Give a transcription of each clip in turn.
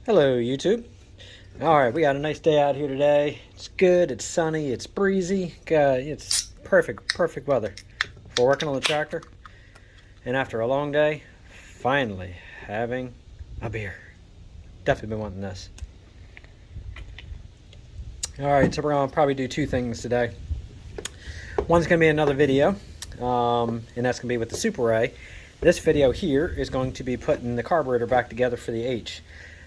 Hello YouTube. Alright, we got a nice day out here today. It's good, it's sunny, it's breezy. It's perfect weather for working on the tractor. And after a long day, finally having a beer. Definitely been wanting this. Alright, so we're going to probably do two things today. One's going to be another video, and that's going to be with the Super A. This video here is going to be putting the carburetor back together for the H.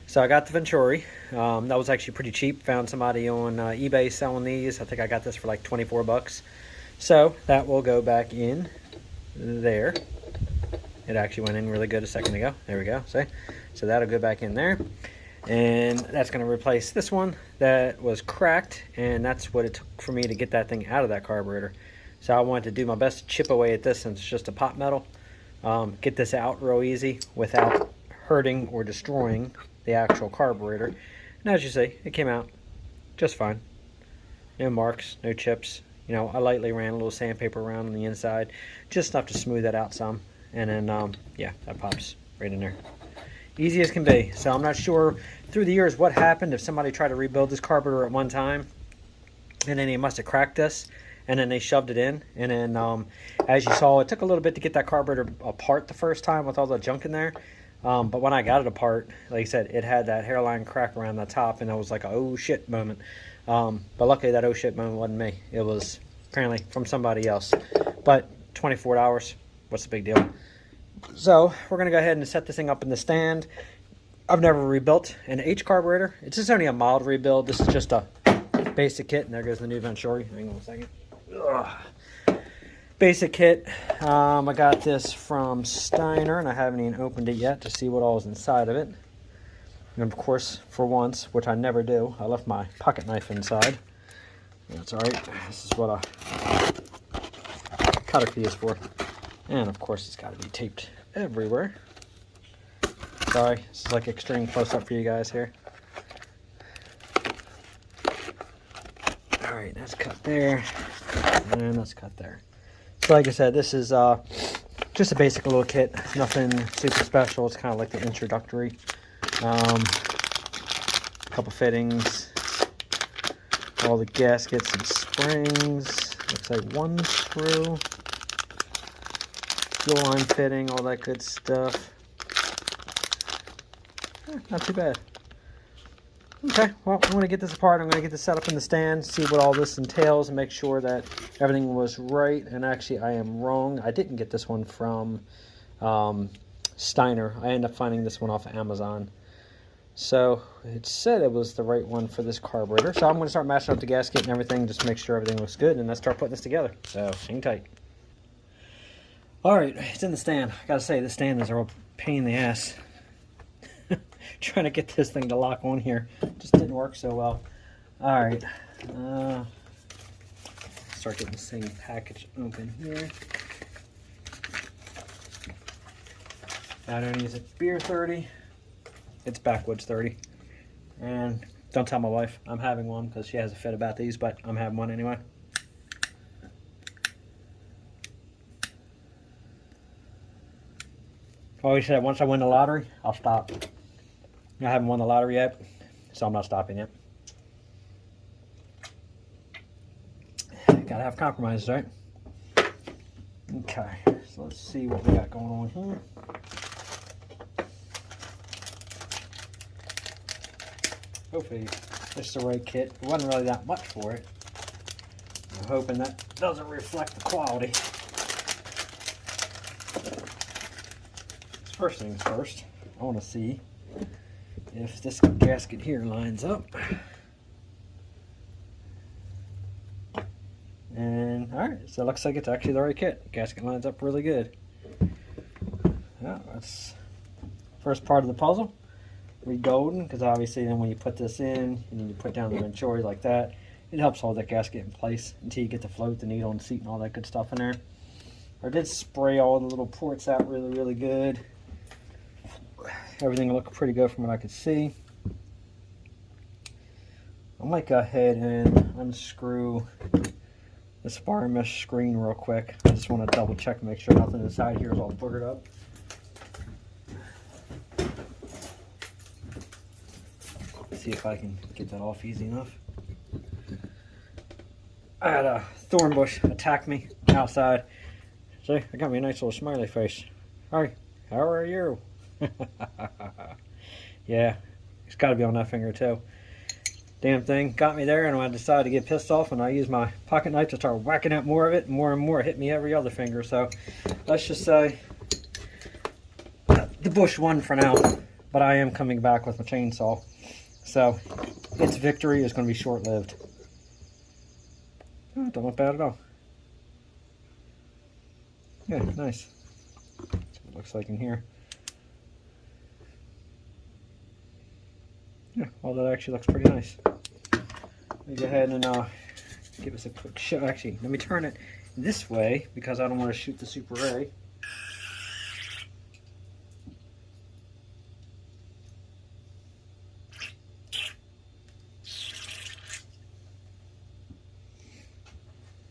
So I got the Venturi. That was actually pretty cheap. Found somebody on eBay selling these. I think I got this for like 24 bucks. So that will go back in there. It actually went in really good a second ago. There we go. See? So that'll go back in there. And that's going to replace this one that was cracked. And that's what it took for me to get that thing out of that carburetor. So I wanted to do my best to chip away at this since it's just a pot metal. Get this out real easy without hurting or destroying the actual carburetor. And as you see, it came out just fine. No marks, no chips. You know, I lightly ran a little sandpaper around on the inside, just enough to smooth that out some. And then, yeah, that pops right in there. Easy as can be. So I'm not sure through the years what happened if somebody tried to rebuild this carburetor at one time, and then they must have cracked this, and then they shoved it in. And then, as you saw, it took a little bit to get that carburetor apart the first time with all the junk in there. But when I got it apart, like I said, it had that hairline crack around the top, and it was like a oh shit moment. But luckily that oh shit moment wasn't me. It was apparently from somebody else. But $24, what's the big deal? So we're going to go ahead and set this thing up in the stand. I've never rebuilt an H carburetor. It's just only a mild rebuild. This is just a basic kit. And there goes the new Venturi. Hang on a second. Ugh. Basic kit. I got this from Steiner, and I haven't even opened it yet to see what all is inside of it. And of course, for once, which I never do, I left my pocket knife inside. That's alright. This is what a cutter key is for. And of course, it's got to be taped everywhere. Sorry, this is like extreme close-up for you guys here. Alright, that's cut there. And that's cut there. So like I said, this is just a basic little kit, nothing super special. It's kind of like the introductory. Couple fittings, all the gaskets and springs. Looks like one screw, fuel line fitting, all that good stuff. Not too bad. Okay, well, I'm going to get this apart. I'm going to get this set up in the stand, see what all this entails, and make sure that everything was right. And actually, I am wrong. I didn't get this one from Steiner. I ended up finding this one off of Amazon. So it said it was the right one for this carburetor. So I'm going to start matching up the gasket and everything, just to make sure everything looks good, and let's start putting this together. So hang tight. All right, it's in the stand. I got to say, this stand is a real pain in the ass. Trying to get this thing to lock on here just didn't work so well. All right, start getting this thing package open here. Battery is at beer 30. It's backwoods 30. And don't tell my wife I'm having one because she has a fit about these, but I'm having one anyway. I always said once I win the lottery, I'll stop. I haven't won the lottery yet, so I'm not stopping yet. Gotta have compromises, right? Okay, so let's see what we got going on here. Hopefully it's the right kit. It wasn't really that much for it. I'm hoping that doesn't reflect the quality. First things first, I want to see if this gasket here lines up. And alright, so it looks like it's actually the right kit. Gasket lines up really good. Yeah, that's first part of the puzzle. Re-golden, because obviously then when you put this in and you put down the Venturi like that, it helps hold that gasket in place until you get to float the needle and seat and all that good stuff in there. I did spray all the little ports out really good. Everything looked pretty good from what I could see. I might go ahead and unscrew this bar mesh screen real quick. I just want to double check and make sure nothing inside here is all boogered up. see if I can get that off easy enough. I had a thorn bush attack me outside. See, I got me a nice little smiley face. Hi, how are you? Yeah, it's got to be on that finger too. Damn thing got me there, and I decided to get pissed off, and I used my pocket knife to start whacking at more of it, and more. It hit me every other finger. So let's just say the bush won for now, but I am coming back with my chainsaw. So its victory is going to be short-lived. Oh, don't look bad at all. Yeah, nice. That's what it looks like in here. Yeah, well, that actually looks pretty nice. Let me go ahead and give us a quick show. Actually, let me turn it this way because I don't want to shoot the Super A.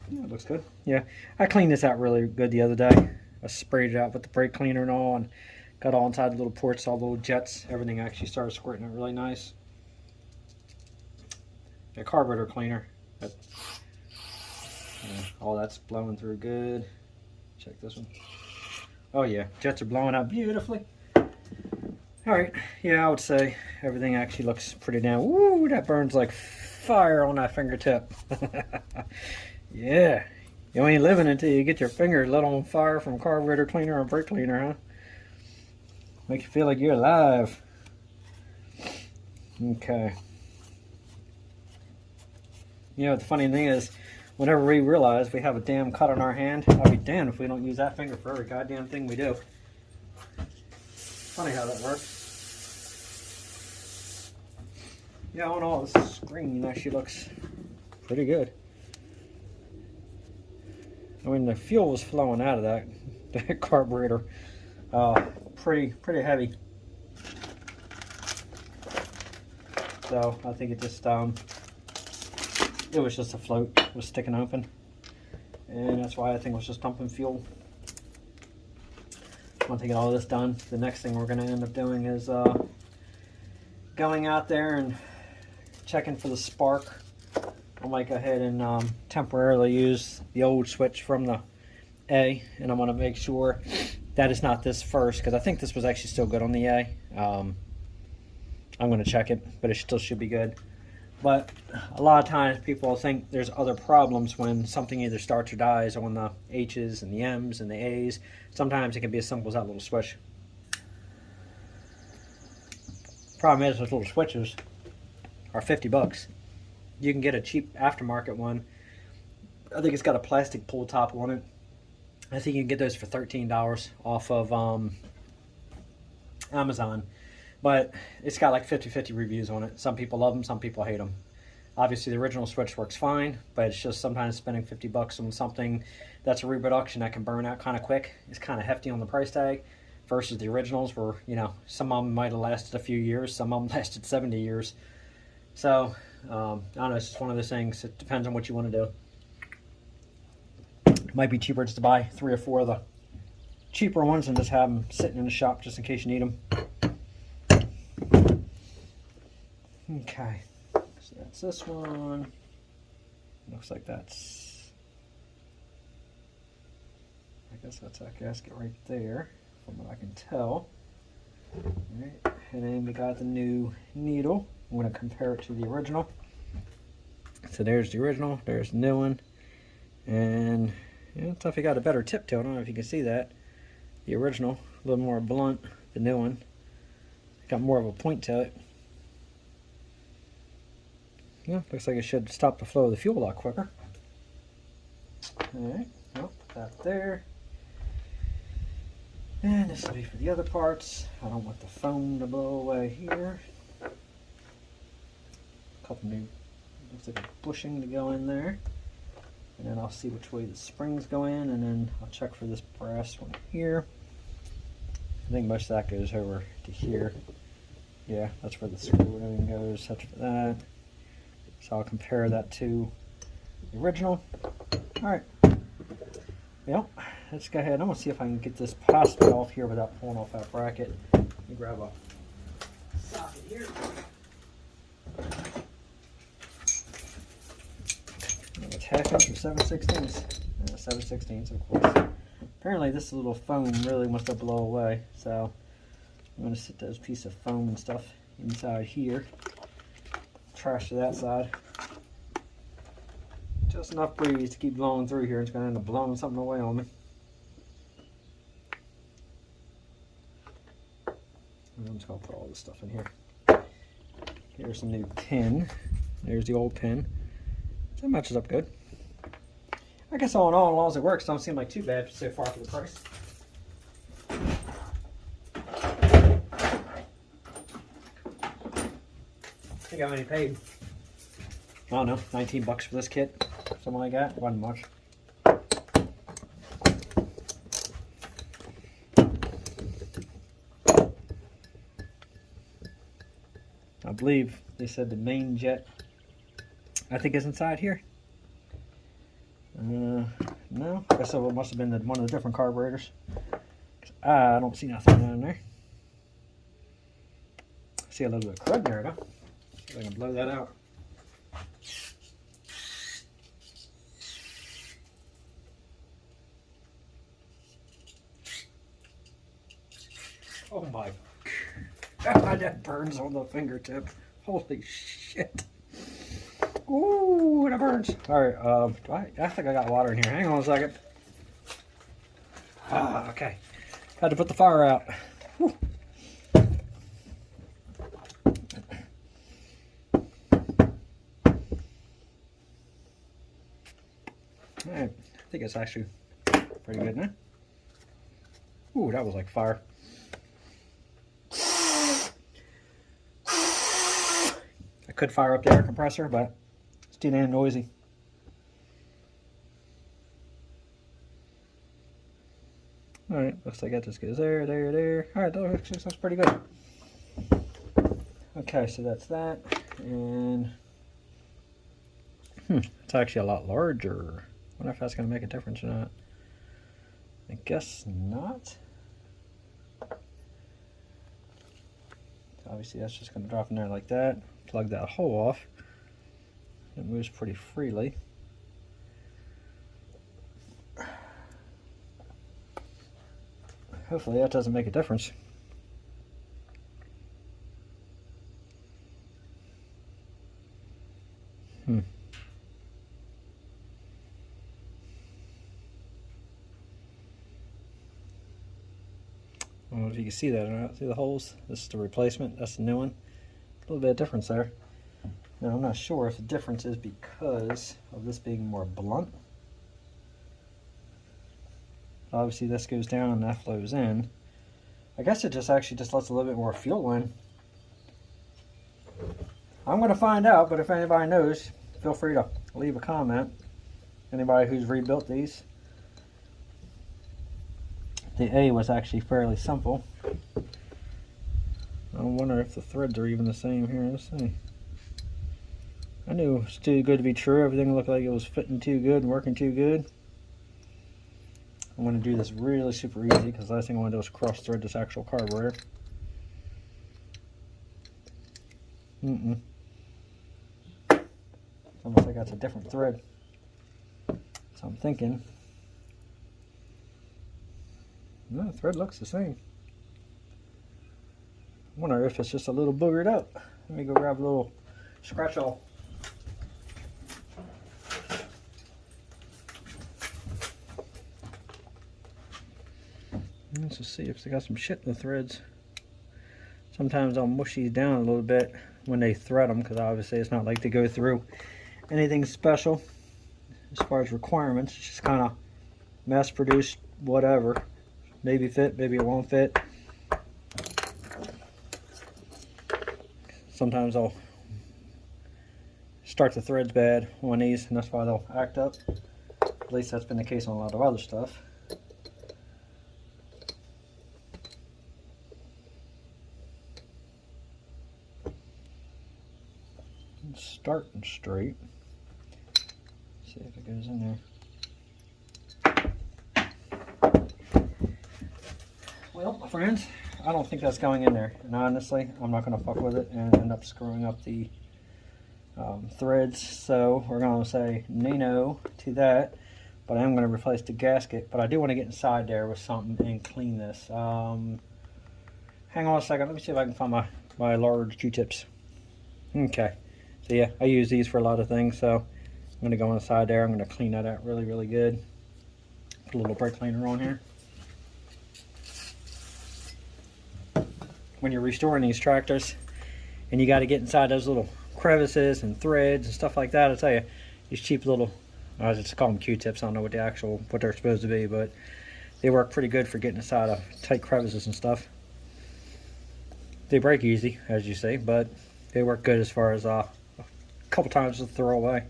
Yeah, it looks good. Yeah, I cleaned this out really good the other day. I sprayed it out with the brake cleaner and all, and got all inside the little ports, all the little jets. Everything actually started squirting out really nice. A carburetor cleaner. Yeah, all that's blowing through good. Check this one. Oh yeah, jets are blowing out beautifully. Alright, yeah, I would say everything actually looks pretty damn. Woo, that burns like fire on that fingertip. Yeah, you ain't living until you get your finger lit on fire from carburetor cleaner or brake cleaner, huh? Make you feel like you're alive. Okay. You know, the funny thing is, whenever we realize we have a damn cut on our hand, I'll be damned if we don't use that finger for every goddamn thing we do. Funny how that works. Yeah, all in all, this screen actually looks pretty good. I mean, the fuel was flowing out of that carburetor. Pretty heavy. So I think it just it was just a float. It was sticking open, and that's why I think it was just dumping fuel. Once I get all this done, the next thing we're going to end up doing is going out there and checking for the spark. I might go ahead and temporarily use the old switch from the A, and I'm going to make sure that is not this first, because I think this was actually still good on the A. I'm going to check it, but it still should be good. But a lot of times people think there's other problems when something either starts or dies on the H's and the M's and the A's. Sometimes it can be as simple as that little switch. Problem is, those little switches are 50 bucks. You can get a cheap aftermarket one. I think it's got a plastic pull top on it. I think you can get those for $13 off of Amazon. But it's got like 50-50 reviews on it. Some people love them, some people hate them. Obviously the original switch works fine, but it's just sometimes spending 50 bucks on something that's a reproduction that can burn out kind of quick. It's kind of hefty on the price tag versus the originals where, you know, some of them might have lasted a few years, some of them lasted 70 years. So, I don't know, it's just one of those things. It depends on what you want to do. It might be cheaper just to buy 3 or 4 of the cheaper ones and just have them sitting in the shop just in case you need them. Okay, so that's this one. Looks like that's, I guess that's that gasket right there, from what I can tell. All right, and then we got the new needle. I'm going to compare it to the original. So there's the original, there's the new one, and yeah, it's definitely got a better tip to it. I don't know if you can see that. The original, a little more blunt. The new one got more of a point to it. Yeah, looks like it should stop the flow of the fuel a lot quicker. Alright, well, put that there. And this will be for the other parts. I don't want the foam to blow away here. A couple new, looks like a bushing to go in there. And then I'll see which way the springs go in, and then I'll check for this brass one here. I think most of that goes over to here. Yeah, that's where the screw goes. That's for that. So I'll compare that to the original. Alright. Well, let's go ahead. I'm going to see if I can get this possibly off here without pulling off that bracket. Let me grab a socket here. 1/2 inch or 7/16. 7/16, of course. Apparently this little foam really wants to blow away, so I'm going to sit those pieces of foam and stuff inside here. Trash to that side. Just enough breeze to keep blowing through here. It's going to end up blowing something away on me. And I'm just going to put all this stuff in here. Here's some new tin. There's the old pin. That matches up good. I guess all in all, as long as it works, don't seem like too bad so far for the price. I think I've only paid, I don't know, 19 bucks for this kit. Something like that. Wasn't much. I believe they said the main jet, I think, is inside here. No, I guess it must have been one of the different carburetors. I don't see nothing down there. I see a little bit of crud there though. See if I can blow that out. Oh my God, that burns on the fingertip. Holy shit. Ooh, that burns. Alright, I think I got water in here. Hang on a second. Ah, okay. Had to put the fire out. Whew. Alright, I think it's actually pretty good now. Ooh, that was like fire. I could fire up the air compressor, but it's too damn noisy. Alright, looks like that just goes there, there, there. Alright, that looks pretty good. Okay, so that's that. And it's actually a lot larger. I wonder if that's going to make a difference or not. I guess not. So obviously that's just going to drop in there like that. Plug that hole off. It moves pretty freely. Hopefully that doesn't make a difference. I don't know if you can see that or not. See the holes? This is the replacement. That's the new one. A little bit of difference there. Now I'm not sure if the difference is because of this being more blunt. Obviously this goes down and that flows in. I guess it just actually just lets a little bit more fuel in. I'm going to find out, but if anybody knows, feel free to leave a comment. Anybody who's rebuilt these. The A was actually fairly simple. I wonder if the threads are even the same here. Let's see. I knew it was too good to be true. Everything looked like it was fitting too good and working too good. I'm going to do this really super easy because the last thing I want to do is cross thread this actual carburetor. It's almost like that's a different thread. So I'm thinking, no, the thread looks the same. I wonder if it's just a little boogered up. Let me go grab a little scratch off. Let's just see if they got some shit in the threads. Sometimes I'll mush these down a little bit when they thread them, because obviously it's not like they go through anything special as far as requirements. It's just kind of mass produced, whatever. Maybe fit, maybe it won't fit. Sometimes I'll start the threads bad on these, and that's why they'll act up. At least that's been the case on a lot of other stuff. Starting straight. See if it goes in there. Well, friends, I don't think that's going in there, and honestly I'm not going to fuck with it and end up screwing up the threads, so we're going to say no to that. But I am going to replace the gasket, but I do want to get inside there with something and clean this. Hang on a second, let me see if I can find my large Q-tips. Okay, so yeah, I use these for a lot of things, so I'm going to go inside there. I'm going to clean that out really, really good. Put a little brake cleaner on here. When you're restoring these tractors and you got to get inside those little crevices and threads and stuff like that, I tell you, these cheap little, I just call them Q-tips, I don't know what they're supposed to be, but they work pretty good for getting inside of tight crevices and stuff. They break easy, as you see, but they work good as far as a couple times to throw away.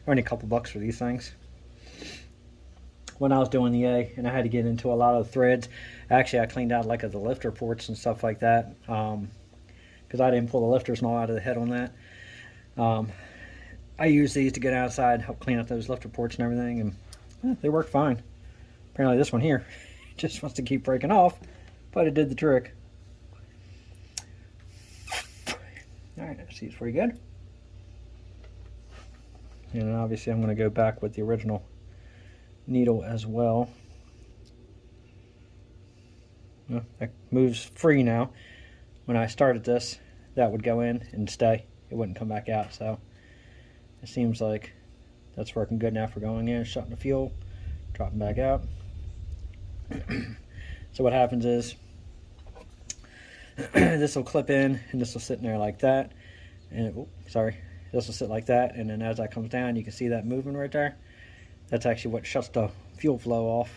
Only a couple bucks for these things. When I was doing the A and I had to get into a lot of threads, actually I cleaned out like the lifter ports and stuff like that, because I didn't pull the lifters and all out of the head on that. I use these to get outside, help clean up those lifter ports and everything, and they work fine. Apparently this one here just wants to keep breaking off, but it did the trick. Alright, that seems pretty good. And obviously I'm going to go back with the original needle as well. Well, that moves free now. When I started this, that would go in and stay. It wouldn't come back out, so it seems like that's working good now for going in, shutting the fuel, dropping back out. So what happens is this will clip in and this will sit in there like that, and this will sit like that, and then as that comes down you can see that movement right there. That's actually what shuts the fuel flow off.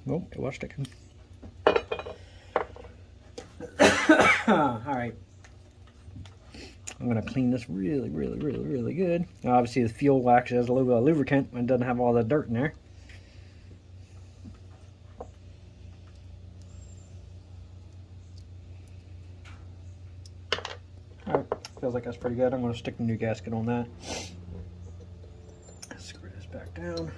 Oh, it was sticking. Alright, I'm going to clean this really, really, really, really good. Now, obviously the fuel actually has a little bit of lubricant and doesn't have all that dirt in there. Alright, feels like that's pretty good. I'm going to stick the new gasket on that. Screw this back down.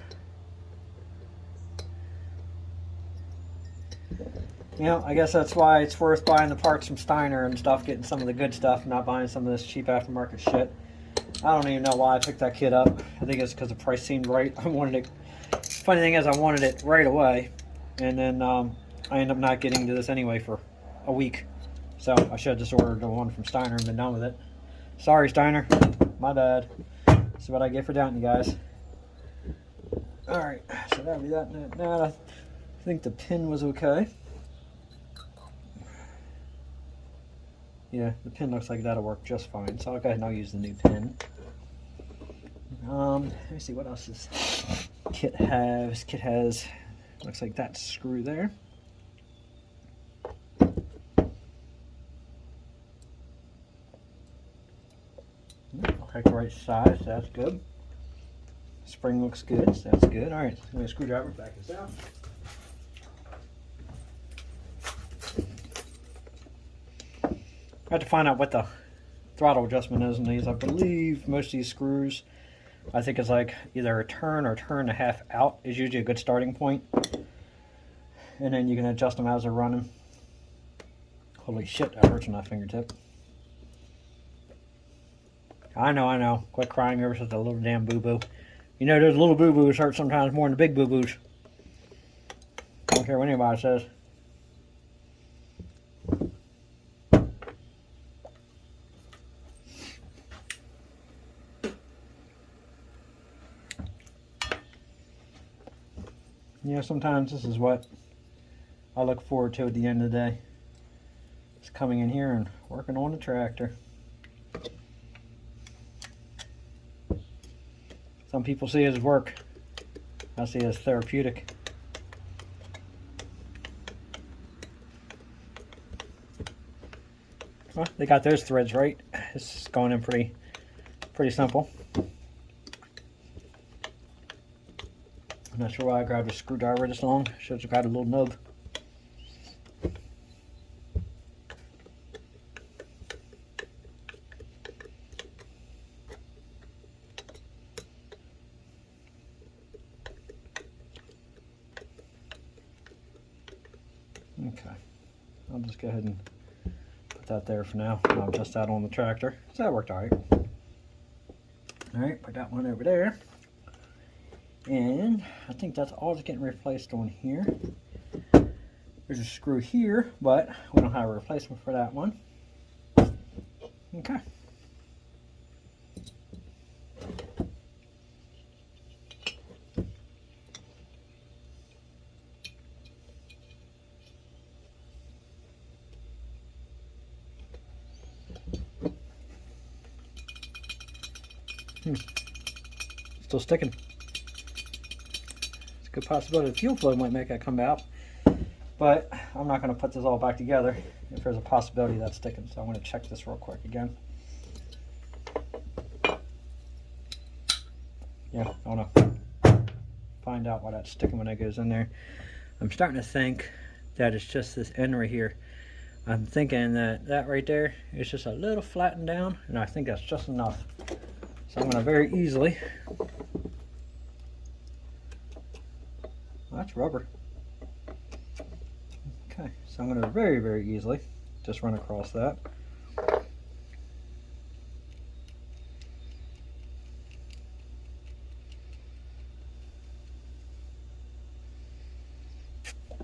You know, I guess that's why it's worth buying the parts from Steiner and stuff, getting some of the good stuff, not buying some of this cheap aftermarket shit. I don't even know why I picked that kit up. I think it's because the price seemed right. I wanted it. Funny thing is, I wanted it right away, and then I ended up not getting to this anyway for a week. So I should have just ordered the one from Steiner and been done with it. Sorry, Steiner. My bad. That's what I get for doubting you guys. Alright, so that'll be that. Now I think the pin was okay. Yeah, the pin looks like that'll work just fine. So I'll go ahead and I'll use the new pin. Let me see what else this kit has. This kit has, looks like that screw there. Okay, the right size, so that's good. Spring looks good, so that's good. Alright, I'm going to screwdriver back this out. I have to find out what the throttle adjustment is in these. I believe most of these screws, I think it's like either a turn or a turn and a half out is usually a good starting point. And then you can adjust them as they're running. Holy shit, that hurts on that fingertip. I know. Quit crying over such a little damn boo-boo. You know, those little boo-boos hurt sometimes more than the big boo-boos. I don't care what anybody says. You know, sometimes this is what I look forward to at the end of the day. Just coming in here and working on the tractor. Some people see it as work. I see it as therapeutic. Well, they got those threads right. This is going in pretty simple. I'm not sure why I grabbed a screwdriver this long. Should have grabbed a little nub. Okay, I'll just go ahead and put that there for now. I'll adjust that on the tractor. So that worked alright. Alright, put that one over there. And I think that's all that's getting replaced on here. There's a screw here, but we don't have a replacement for that one. Okay. Still sticking. It's a good possibility the fuel flow might make that come out, but I'm not going to put this all back together if there's a possibility that's sticking. So I'm going to check this real quick again. Yeah, I want to find out why that's sticking when it goes in there. I'm starting to think that it's just this end right here. I'm thinking that right there is just a little flattened down, and I think that's just enough. So I'm going to very easily, well, that's rubber. Okay, so I'm going to very, very easily just run across that.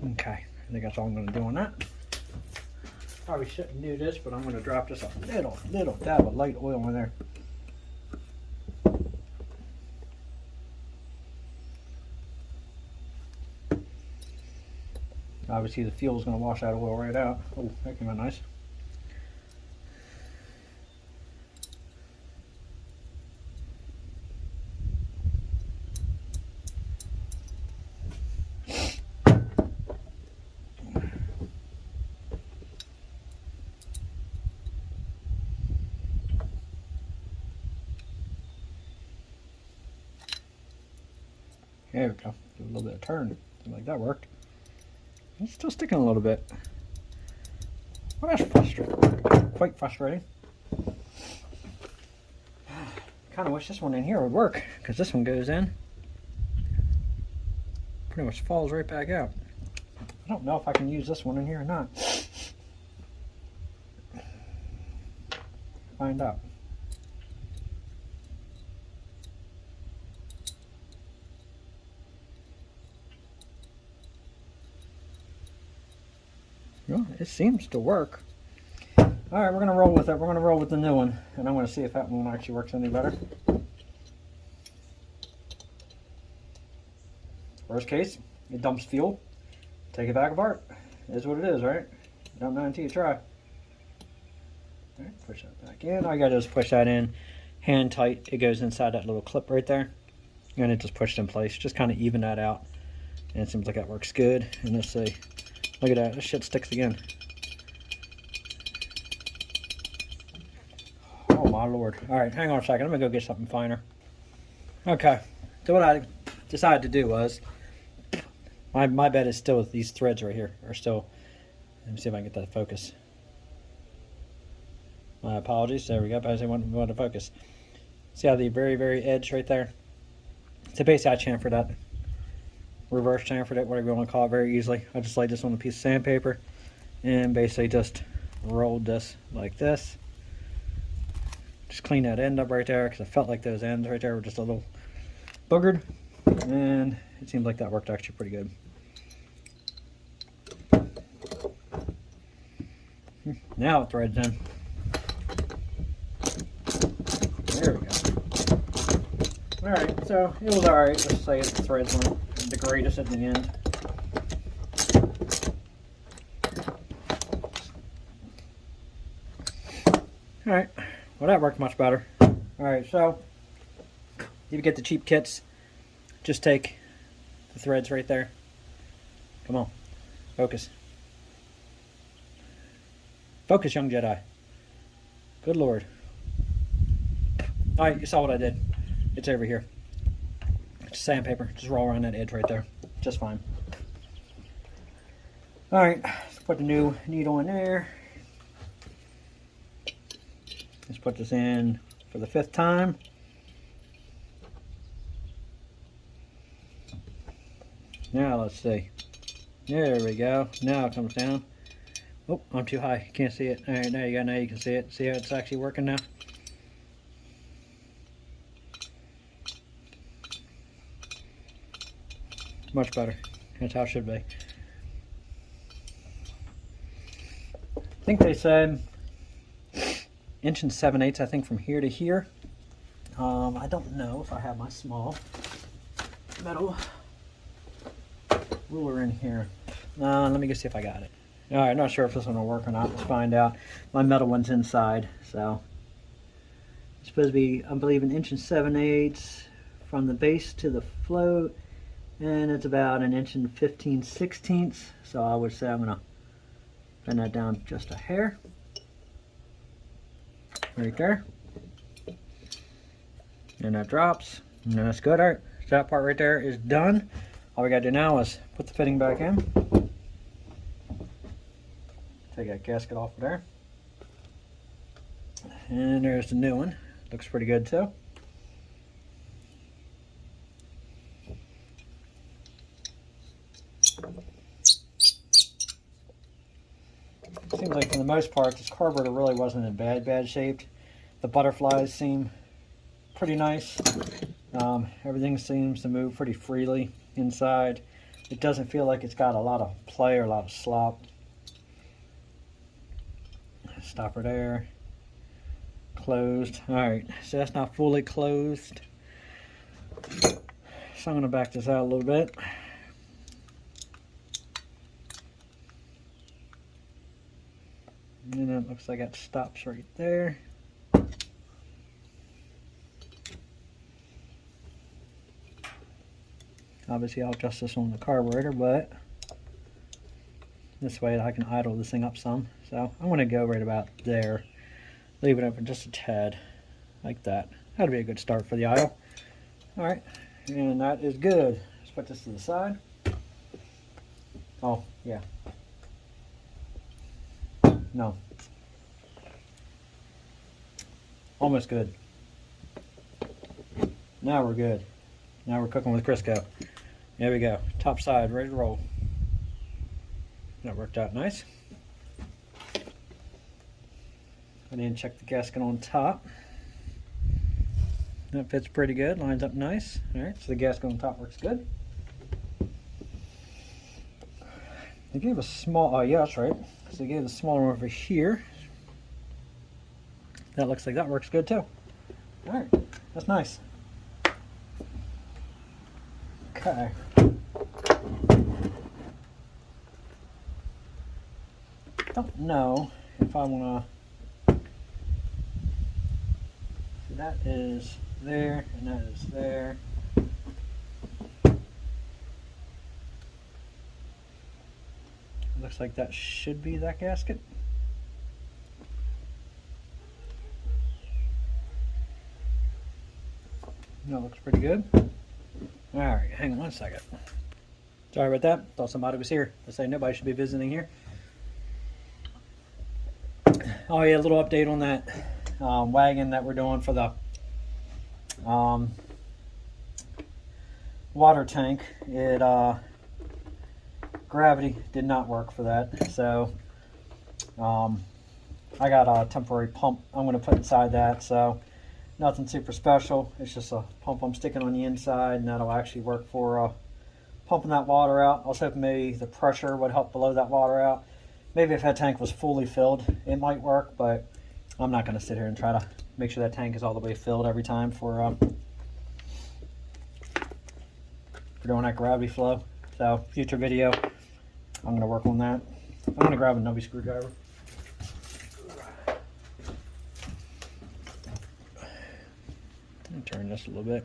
Okay, I think that's all I'm going to do on that. Probably shouldn't do this, but I'm going to drop just a little dab of light oil in there. Obviously the fuel is going to wash that oil right out. Oh, that came out nice. There we go. Give it a little bit of turn. Seems like that worked. It's still sticking a little bit. Well, that's frustrating. Quite frustrating. Kind of wish this one in here would work, because this one goes in, pretty much falls right back out. I don't know if I can use this one in here or not. Find out. Well, it seems to work. Alright, we're going to roll with it. We're going to roll with the new one, and I'm going to see if that one actually works any better. Worst case, it dumps fuel. Take it back apart. It is what it is, right? You don't know until you try. Alright, push that back in. All you got to do is push that in hand tight. It goes inside that little clip right there, and it just pushed in place. Just kind of even that out, and it seems like that works good. And let's see. Look at that. This shit sticks again. Oh my lord. Alright, hang on a second. I'm going to go get something finer. Okay. So what I decided to do was, my bed is still with these threads right here. Are still, let me see if I can get that to focus. My apologies. There we go. I want to focus. See how the very, very edge right there? So basically I chamfered that. Reverse chamfered it, whatever you want to call it, very easily. I just laid this on a piece of sandpaper and basically just rolled this like this. Just clean that end up right there, because I felt like those ends right there were just a little boogered, and it seemed like that worked actually pretty good. Now it threads in. There we go. Alright, so it was alright. Let's say the threads weren't the greatest at the end. Alright, well that worked much better. Alright, so if you get the cheap kits, just take the threads right there. Come on, focus. Focus, young Jedi. Good lord. Alright, you saw what I did. It's over here. Just sandpaper, just roll around that edge right there. Just fine. Alright, let's put the new needle in there. Let's put this in for the 5th time. Now let's see. There we go. Now it comes down. Oh, I'm too high. Can't see it. All right, there you go. Now you can see it. See how it's actually working now? Much better. That's how it should be. I think they said 1 7/8, I think, from here to here. I don't know if I have my small metal ruler in here. Let me go see if I got it. All right, not sure if this one will work or not. Let's find out. My metal one's inside, so it's supposed to be, I believe, 1 7/8 from the base to the float, and it's about 1 15/16. So I would say I'm gonna bend that down just a hair, right there, and that drops, and that's good. All right, so that part right there is done. All we gotta do now is put the fitting back in. Take that gasket off of there. And there's the new one. Looks pretty good too. Seems like for the most part this carburetor really wasn't in bad shape. The butterflies seem pretty nice. Everything seems to move pretty freely inside. It doesn't feel like it's got a lot of play or a lot of slop. Stopper there. Closed. Alright, so that's not fully closed. So I'm going to back this out a little bit. And it looks like it stops right there. Obviously I'll adjust this on the carburetor, but this way I can idle this thing up some. So I'm going to go right about there. Leave it open just a tad, like that. That'll be a good start for the idle. Alright, and that is good. Let's put this to the side. Oh, yeah. No. Almost good. Now we're good. Now we're cooking with Crisco. There we go. Top side, ready to roll. That worked out nice. I didn't check the gasket on top. That fits pretty good, lines up nice. Alright, so the gasket on top works good. They gave a small, oh yeah, that's right. So they gave a smaller one over here. That looks like that works good too. Alright, that's nice. Okay. Don't know if I want to. That is there, and that is there. Looks like that should be that gasket. That looks pretty good. Alright, hang on one second. Sorry about that. Thought somebody was here. I say nobody should be visiting here. Oh yeah, a little update on that wagon that we're doing for the water tank. It gravity did not work for that, so I got a temporary pump I'm going to put inside that. So nothing super special. It's just a pump I'm sticking on the inside, and that'll actually work for pumping that water out. I was hoping maybe the pressure would help blow that water out. Maybe if that tank was fully filled, it might work, but I'm not going to sit here and try to make sure that tank is all the way filled every time for doing that gravity flow. So future video, I'm going to work on that. I'm going to grab a nubby screwdriver. Turn this a little bit.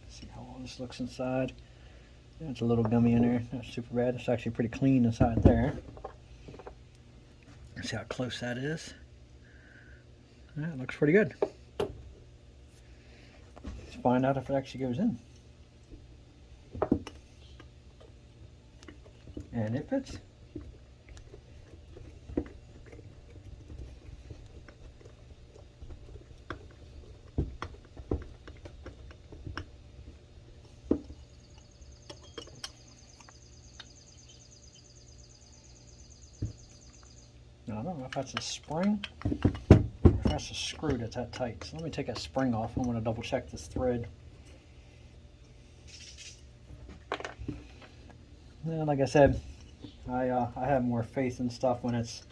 See how all this looks inside. There's a little gummy in there. Not super bad. It's actually pretty clean inside there. See how close that is. That looks pretty good. Let's find out if it actually goes in. And it fits. don't know if that's a spring or if that's a screw that's that tight. So let me take that spring off. I'm going to double check this thread. And like I said, I have more faith in stuff when it's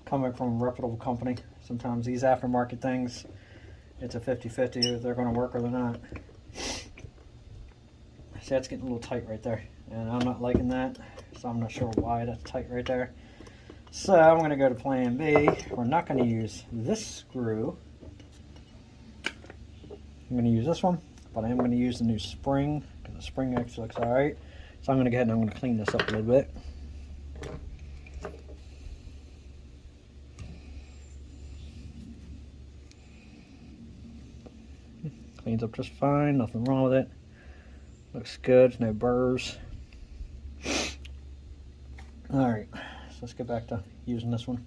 coming from a reputable company. Sometimes these aftermarket things, it's a 50-50 if they're going to work or they're not. See, that's getting a little tight right there, and I'm not liking that, so I'm not sure why that's tight right there. So I'm going to go to plan B. We're not going to use this screw. I'm going to use this one, but I am going to use the new spring, because the spring actually looks alright. So I'm going to go ahead and I'm going to clean this up a little bit. Cleans up just fine, nothing wrong with it. Looks good, no burrs. Alright, so let's get back to using this one.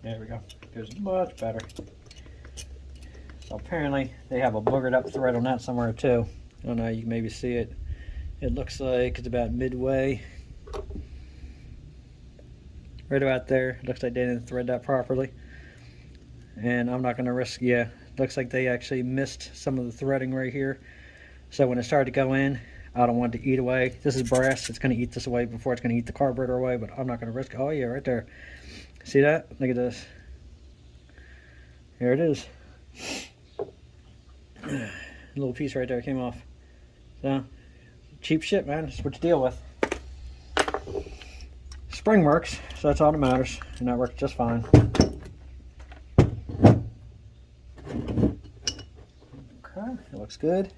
There we go. Goes much better. So apparently they have a boogered up thread on that somewhere too. I don't know, you can maybe see it. It looks like it's about midway. Right about there. Looks like they didn't thread that properly. And I'm not going to risk, yeah, looks like they actually missed some of the threading right here. So when it started to go in, I don't want it to eat away. This is brass. It's going to eat this away before it's going to eat the carburetor away, but I'm not going to risk it. Oh yeah, right there. See that? Look at this. Here it is. A little piece right there came off. So, cheap shit, man. That's what you deal with. Spring works, so that's all that matters. And that works just fine. Okay, it looks good.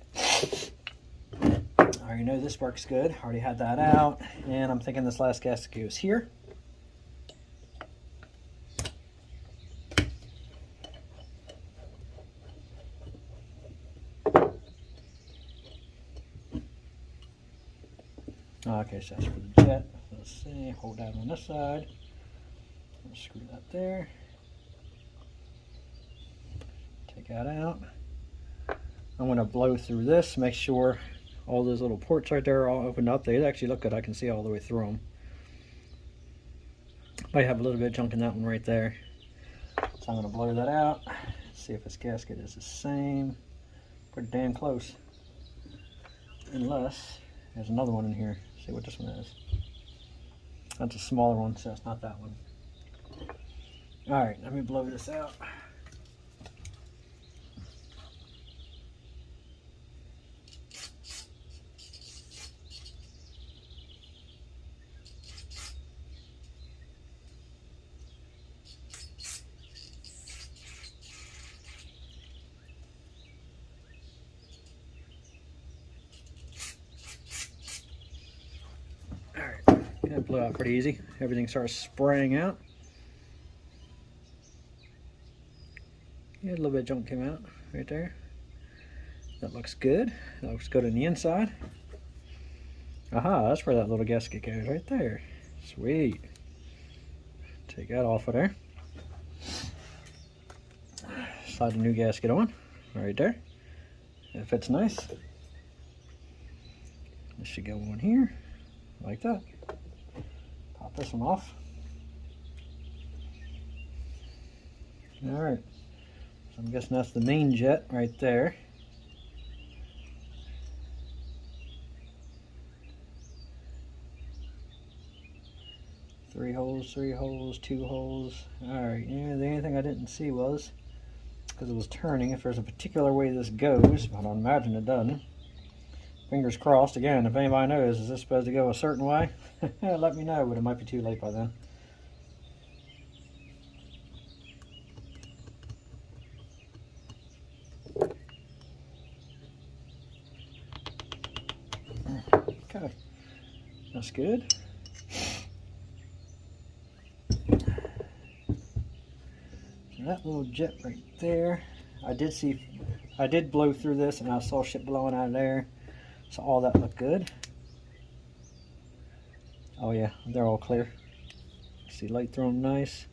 I already know this works good. Already had that out. And I'm thinking this last gasket goes here. Okay, so that's for the jet. Let's see, hold that on this side. Screw that there. Take that out. I'm going to blow through this, make sure all those little ports right there are all opened up. They actually look good. I can see all the way through them. Might have a little bit of junk in that one right there. So I'm going to blow that out. See if this gasket is the same. Pretty damn close. Unless there's another one in here. See what this one is. That's a smaller one, so it's not that one. Alright, let me blow this out. That blew out pretty easy. Everything starts spraying out. Yeah, a little bit of junk came out right there. That looks good. That looks good on the inside. Aha, that's where that little gasket goes, right there. Sweet. Take that off of there. Slide the new gasket on, right there. It fits nice. This should go on here, like that. Pop this one off. Alright, so I'm guessing that's the main jet right there. Three holes, 2 holes. Alright, yeah, the only thing I didn't see was, because it was turning, if there's a particular way this goes, but I imagine it doesn't. Fingers crossed. Again, if anybody knows, is this supposed to go a certain way? Let me know, but it might be too late by then. Okay, that's good. So that little jet right there, I did blow through this and I saw shit blowing out of there. So all that looked good. Oh yeah, they're all clear. See light through them nice.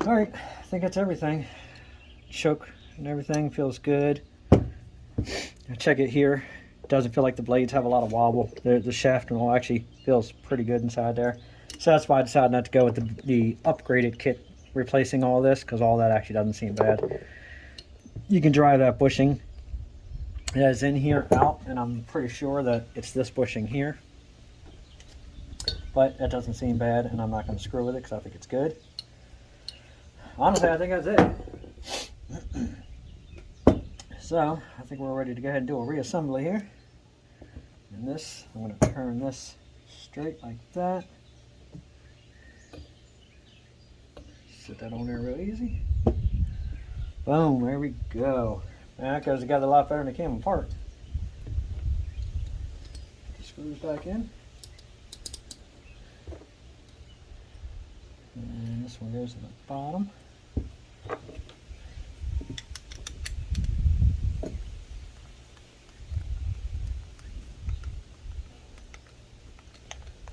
All right, I think that's everything. Choke and everything feels good. Check it here. Doesn't feel like the blades have a lot of wobble. The shaft and all actually feels pretty good inside there. So that's why I decided not to go with the upgraded kit replacing all this, because all that actually doesn't seem bad. You can drive that bushing that is in here out, and I'm pretty sure that it's this bushing here. But that doesn't seem bad, and I'm not going to screw with it because I think it's good. Honestly, I think that's it. So, I think we're ready to go ahead and do a reassembly here. And this, I'm going to turn this straight like that. Sit that on there real easy. Boom, there we go. That goes together a lot better than it came apart. Put the screws back in. And this one goes to the bottom.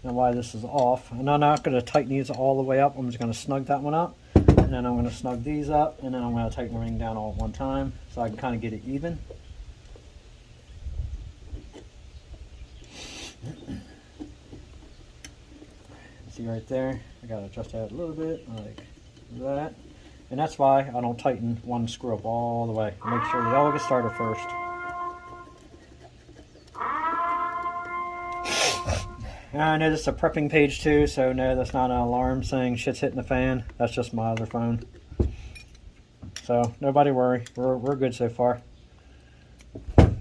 Now why this is off, and I'm not going to tighten these all the way up. I'm just going to snug that one up, and then I'm going to snug these up, and then I'm going to tighten everything down all at one time so I can kind of get it even. See right there, I got to adjust that a little bit like that, and that's why I don't tighten one screw up all the way. Make sure we all get started first. I know this is a prepping page too, so no, that's not an alarm saying shit's hitting the fan. That's just my other phone. So nobody worry, we're good so far. You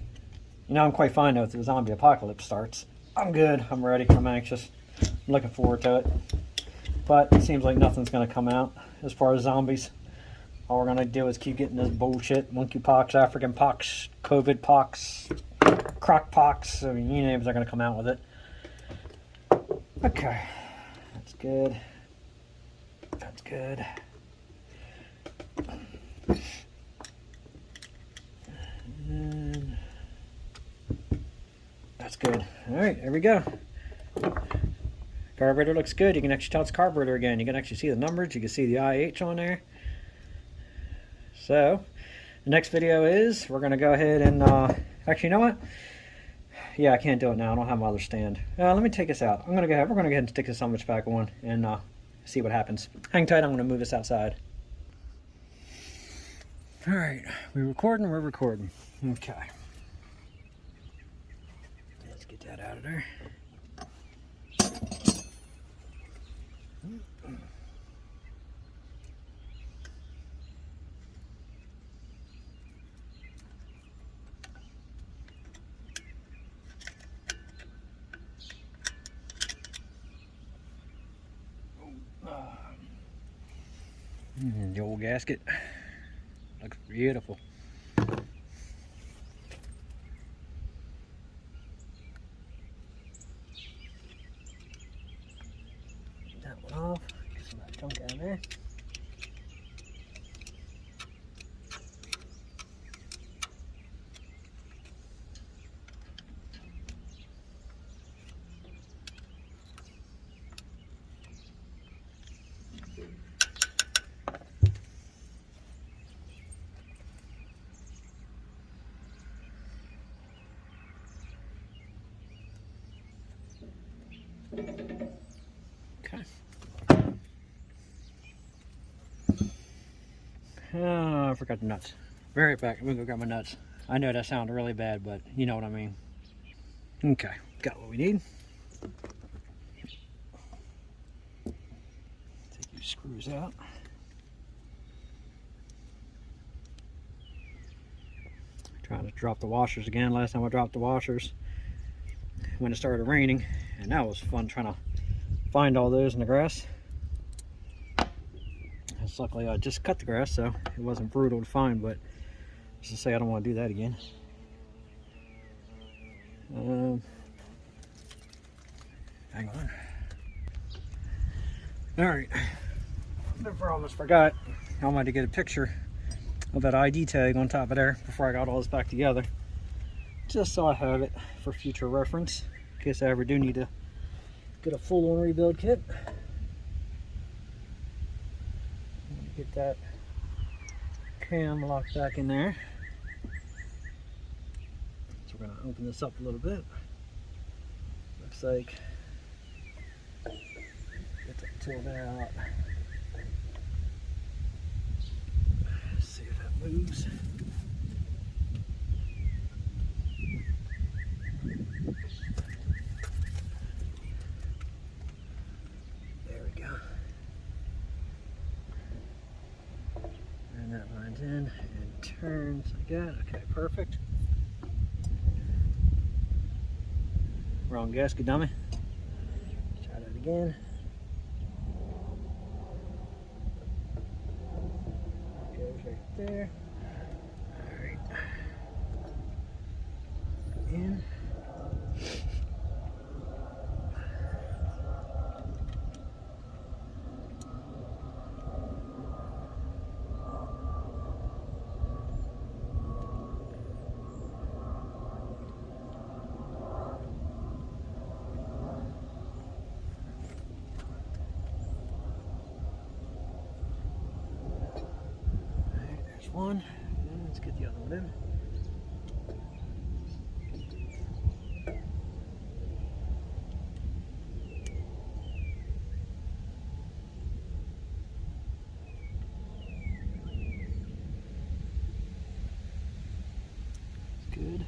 know, I'm quite fine though if the zombie apocalypse starts. I'm good, I'm ready, I'm anxious. I'm looking forward to it. But it seems like nothing's gonna come out as far as zombies. All we're gonna do is keep getting this bullshit, monkeypox, African pox, COVID pox, crock pox. I mean, you names are gonna come out with it. Okay, that's good. That's good. And that's good. All right, there we go. Carburetor looks good. You can actually tell it's carburetor again. You can actually see the numbers. You can see the IH on there. So, the next video is we're going to go ahead and actually, you know what? Yeah, I can't do it now. I don't have my other stand. Let me take this out. We're going to go ahead and stick this sandwich back on and see what happens. Hang tight. I'm going to move this outside. All right, we're recording. Okay. Let's get that out of there. The old gasket looks beautiful. Get that one off. Get some of that junk out of there. Okay. Oh, I forgot the nuts. Be right back. I'm gonna go grab my nuts. I know that sounded really bad, but you know what I mean. Okay, got what we need. Take these screws out. Trying to drop the washers again. Last time I dropped the washers when it started raining, and that was fun trying to find all those in the grass. Luckily I just cut the grass, so it wasn't brutal to find, but just to say I don't want to do that again. Hang on. Alright, I almost forgot. I wanted to get a picture of that ID tag on top of there before I got all this back together, just so I have it for future reference in case I ever do need to get a full-on rebuild kit. Get that cam locked back in there. So we're going to open this up a little bit. Looks like it's tilted out. Let's see if that moves. There we go. And that lines in and turns again. Okay, perfect. Wrong gasket, dummy. Try that again. Goes right there. Alright. In. One, and let's get the other one in. That's good.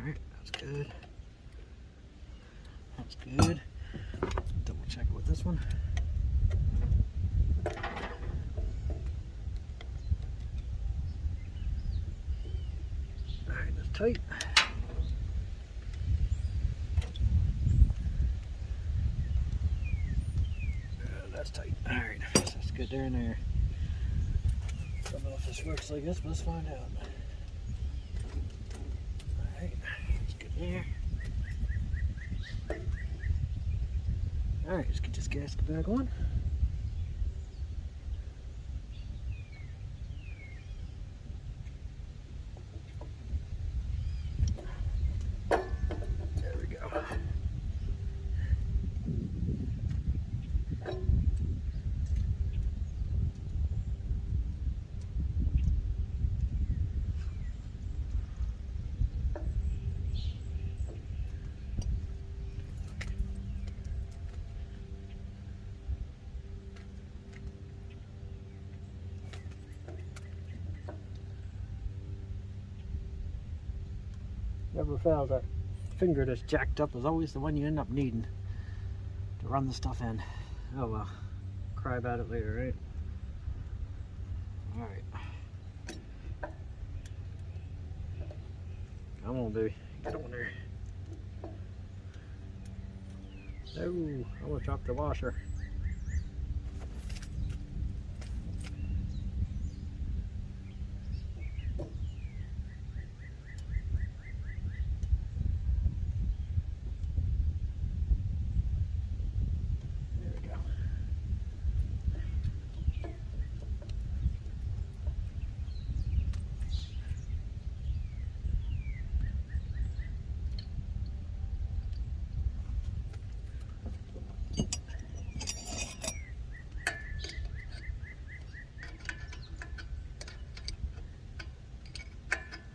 Alright, that's good. That's good. Double check it with this one. Alright, that's tight. That's tight. Alright, so that's good there and there. I don't know if this works like this, but let's find out. Alright, let's get there. Alright, let's get this gasket back on. There we go. Never fails, that finger that's jacked up is always the one you end up needing to run the stuff in. Oh well, cry about it later, right? Alright. Come on, baby. Get on there. Oh, I almost dropped the washer.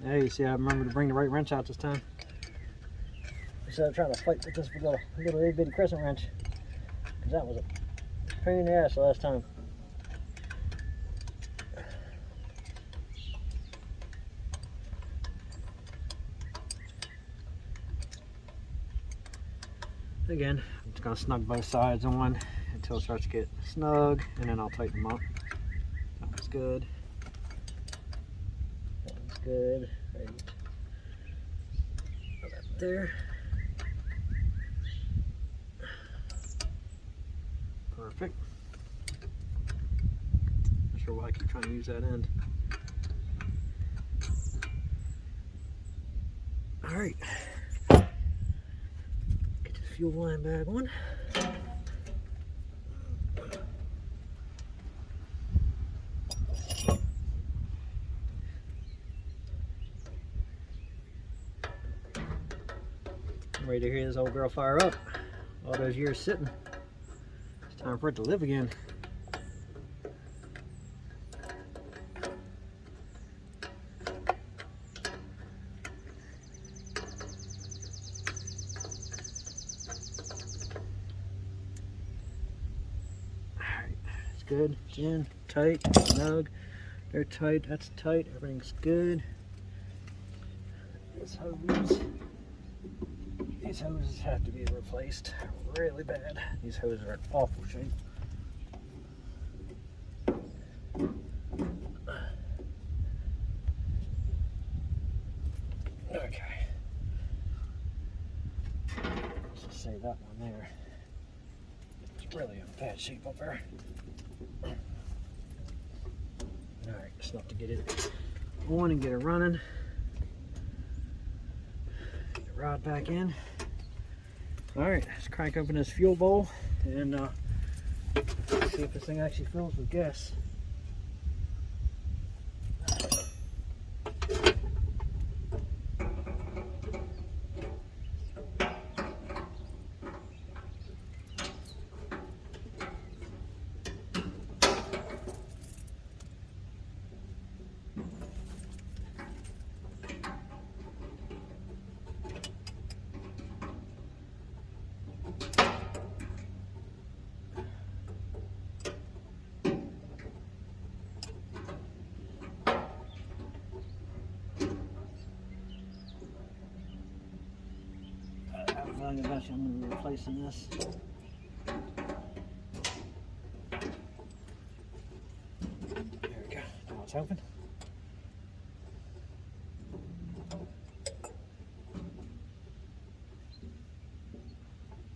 Hey, you see, I remember to bring the right wrench out this time. Instead of trying to fight with this little itty bitty crescent wrench. Because that was a pain in the ass the last time. Again, I'm just going to snug both sides on until it starts to get snug, and then I'll tighten them up. That one's good. That one's good. Right. Put that there. perfect. Not sure why I keep trying to use that end. Alright. Get the fuel line bag on. I'm ready to hear this old girl fire up. All those years sitting. It's time for it to live again. Alright, it's good. It's in, tight, snug. They're tight, that's tight, everything's good. This hose. These hoses have to be replaced really bad. These hoses are in awful shape. Okay. Let's just save that one there. It's really in bad shape up there. Alright, just enough to get it on and get it running. Get the rod back in. Alright, let's crank open this fuel bowl and see if this thing actually fills with gas. Eventually I'm going to be replacing this. There we go. Now it's open.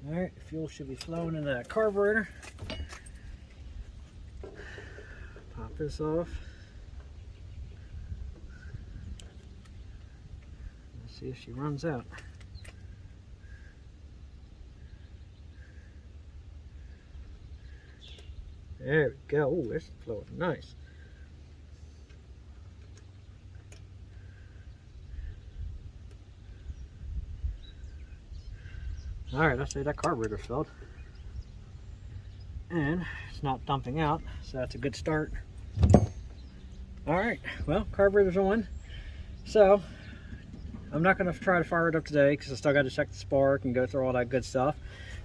Alright, fuel should be flowing into that carburetor. Pop this off. Let's see if she runs out. There we go. Oh, it's flowing nice. Alright, let's say that carburetor's filled. And it's not dumping out, so that's a good start. Alright, well, carburetor's on. So, I'm not going to try to fire it up today because I still got to check the spark and go through all that good stuff.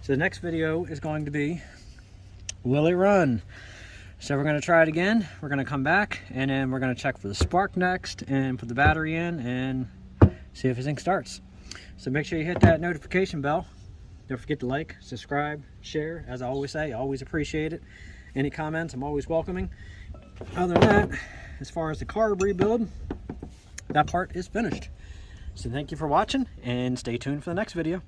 So the next video is going to be, will it run? So we're going to try it again. We're going to come back and then we're going to check for the spark next and put the battery in and see if everything starts. So make sure you hit that notification bell. Don't forget to like, subscribe, share. As I always say, I always appreciate it. Any comments, I'm always welcoming. Other than that, as far as the carb rebuild, that part is finished. So thank you for watching and stay tuned for the next video.